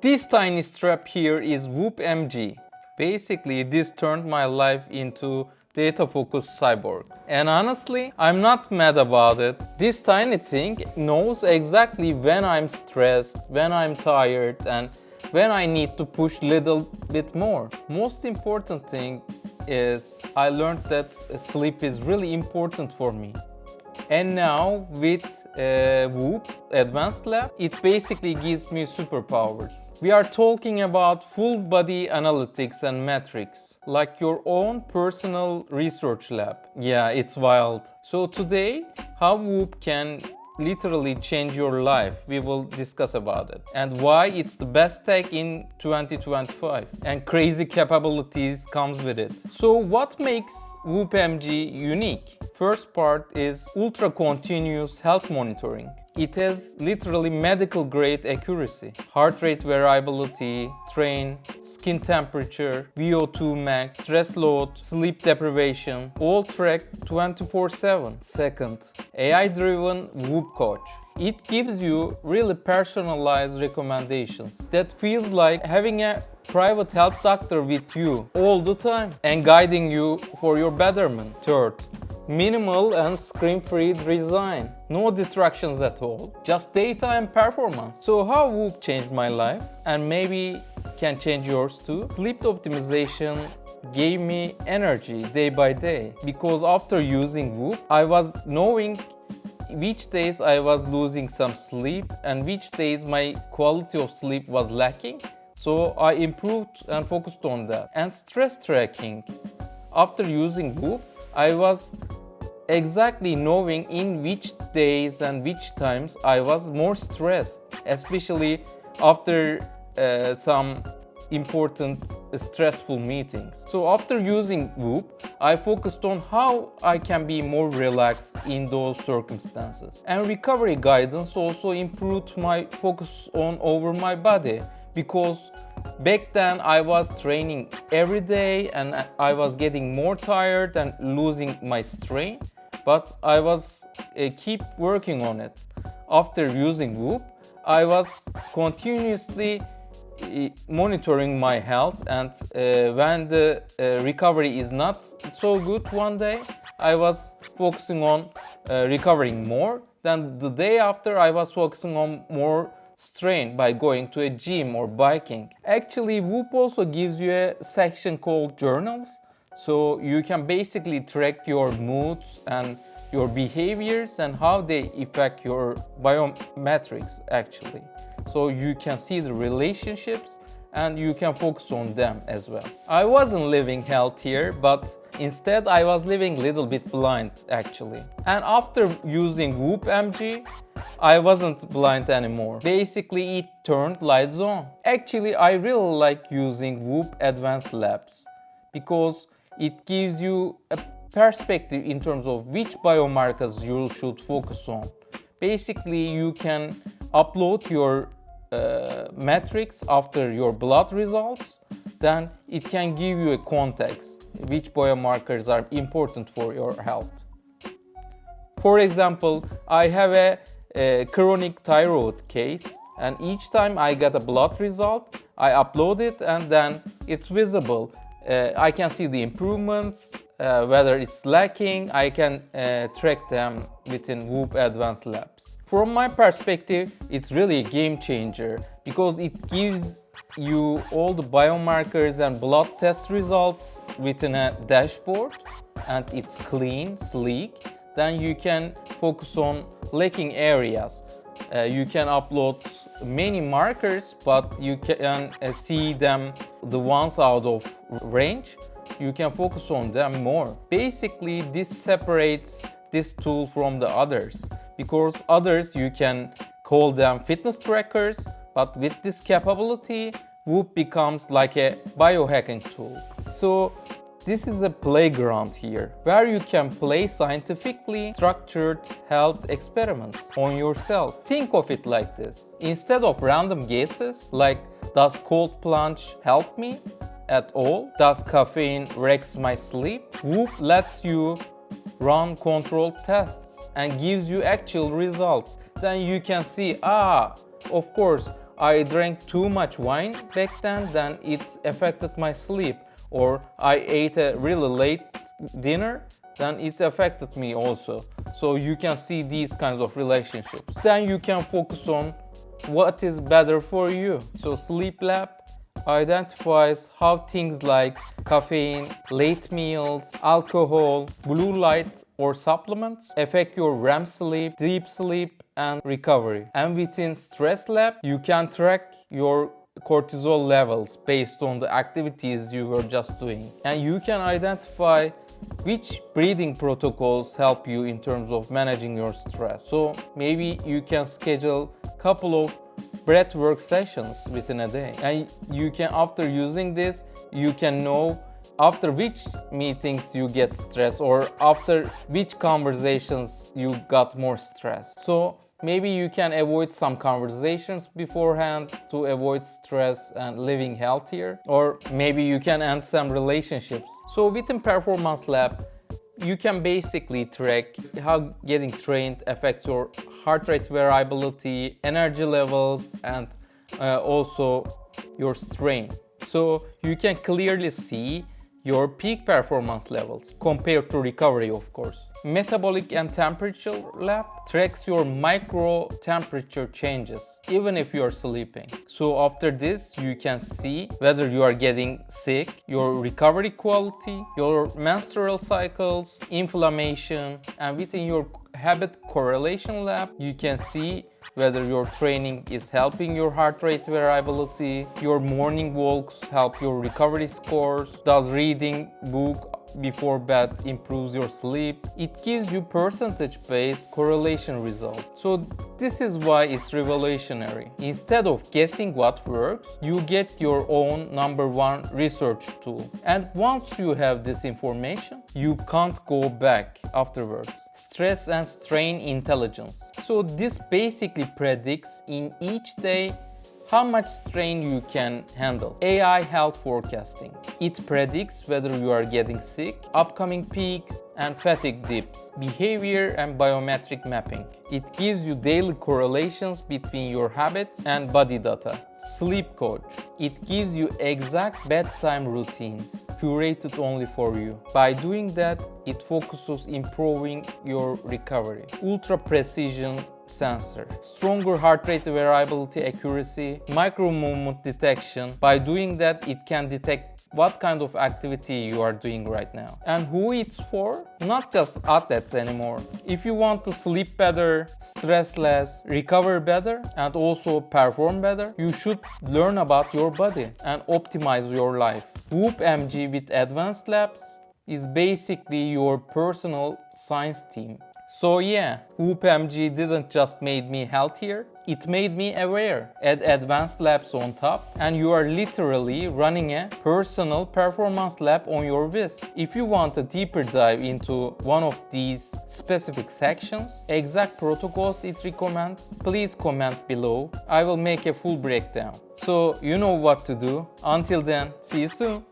This tiny strap here is Whoop MG. Basically, this turned my life into data-focused cyborg. And honestly, I'm not mad about it. This tiny thing knows exactly when I'm stressed, when I'm tired, and when I need to push a little bit more. Most important thing is I learned that sleep is really important for me. And now with Whoop Advanced Lab, it basically gives me superpowers. We are talking about full body analytics and metrics, like your own personal research lab. Yeah, it's wild. So today, how Whoop can literally change your life. We will discuss about it and why it's the best tech in 2025 and crazy capabilities comes with it. So what makes Whoop MG unique? First part is ultra continuous health monitoring. It has literally medical grade accuracy, heart rate variability, strain, skin temperature, VO2 max, stress load, sleep deprivation, all tracked 24/7. Second, AI-driven Whoop Coach. It gives you really personalized recommendations that feels like having a private health doctor with you all the time and guiding you for your betterment. Third, minimal and screen-free design. No distractions at all, just data and performance. So how Whoop changed my life and maybe can change yours too? Sleep optimization gave me energy day by day because after using Whoop, I was knowing which days I was losing some sleep and which days my quality of sleep was lacking. So I improved and focused on that. And stress tracking. After using Whoop, I was exactly knowing in which days and which times I was more stressed, especially after some important stressful meetings. So after using Whoop, I focused on how I can be more relaxed in those circumstances. And recovery guidance also improved my focus on over my body because back then I was training every day and I was getting more tired and losing my strain, but I was keep working on it. After using Whoop, I was continuously monitoring my health, and when the recovery is not so good one day, I was focusing on recovering more. Then the day after, I was focusing on more strain by going to a gym or biking. Actually, Whoop also gives you a section called journals, so you can basically track your moods and your behaviors and how they affect your biometrics actually. So you can see the relationships and you can focus on them as well. I wasn't living healthier, but instead I was living a little bit blind actually. And after using Whoop MG, I wasn't blind anymore. Basically it turned lights on. Actually I really like using Whoop Advanced Labs because it gives you a perspective in terms of which biomarkers you should focus on. Basically you can upload your metrics after your blood results, then it can give you a context which biomarkers are important for your health. For example, I have a chronic thyroid case, and each time I get a blood result, I upload it and then it's visible. I can see the improvements, whether it's lacking, I can track them within Whoop Advanced Labs. From my perspective, it's really a game changer because it gives you all the biomarkers and blood test results within a dashboard, and it's clean, sleek. Then you can focus on lacking areas. You can upload many markers, but you can see them, the ones out of range. You can focus on them more. Basically, this separates this tool from the others because others you can call them fitness trackers, but with this capability, Whoop becomes like a biohacking tool. So this is a playground here where you can play scientifically structured health experiments on yourself. Think of it like this. Instead of random guesses like, does cold plunge help me at all? Does caffeine wrecks my sleep? Whoop lets you run controlled tests and gives you actual results. Then you can see, of course, I drank too much wine back then it affected my sleep. Or I ate a really late dinner, then it affected me also. So you can see these kinds of relationships. Then you can focus on what is better for you. So Sleep Lab identifies how things like caffeine, late meals, alcohol, blue light or supplements affect your REM sleep, deep sleep and recovery. And within Stress Lab, you can track your cortisol levels based on the activities you were just doing. And you can identify which breathing protocols help you in terms of managing your stress. So maybe you can schedule a couple of breathwork sessions within a day. And you can, after using this, you can know after which meetings you get stress or after which conversations you got more stress. So maybe you can avoid some conversations beforehand to avoid stress and living healthier. Or maybe you can end some relationships. So within Performance Lab, you can basically track how getting trained affects your heart rate variability, energy levels, and also your strain. So you can clearly see your peak performance levels compared to recovery, of course. Metabolic and Temperature Lab tracks your micro temperature changes even if you are sleeping. So after this, you can see whether you are getting sick, your recovery quality, your menstrual cycles, inflammation, and within your Habit Correlation Lab, you can see whether your training is helping your heart rate variability, your morning walks help your recovery scores, does reading book before bed improves your sleep. It gives you percentage-based correlation results. So this is why it's revolutionary. Instead of guessing what works, you get your own #1 research tool. And once you have this information, you can't go back afterwards. Stress and Strain Intelligence. So this basically predicts in each day how much strain you can handle. AI health forecasting. It predicts whether you are getting sick, upcoming peaks, and fatigue dips. Behavior and biometric mapping. It gives you daily correlations between your habits and body data. Sleep Coach. It gives you exact bedtime routines, curated only for you. By doing that, it focuses improving your recovery. Ultra Precision Sensor. Stronger heart rate variability accuracy, micro movement detection. By doing that, it can detect what kind of activity you are doing right now. And who it's for? Not just athletes anymore. If you want to sleep better, stress less, recover better, and also perform better, you should learn about your body and optimize your life. Whoop MG with Advanced Labs is basically your personal science team. So yeah, Whoop MG didn't just make me healthier, it made me aware. Add Advanced Labs on top and you are literally running a personal performance lab on your wrist. If you want a deeper dive into one of these specific sections, exact protocols it recommends, please comment below. I will make a full breakdown. So you know what to do. Until then, see you soon.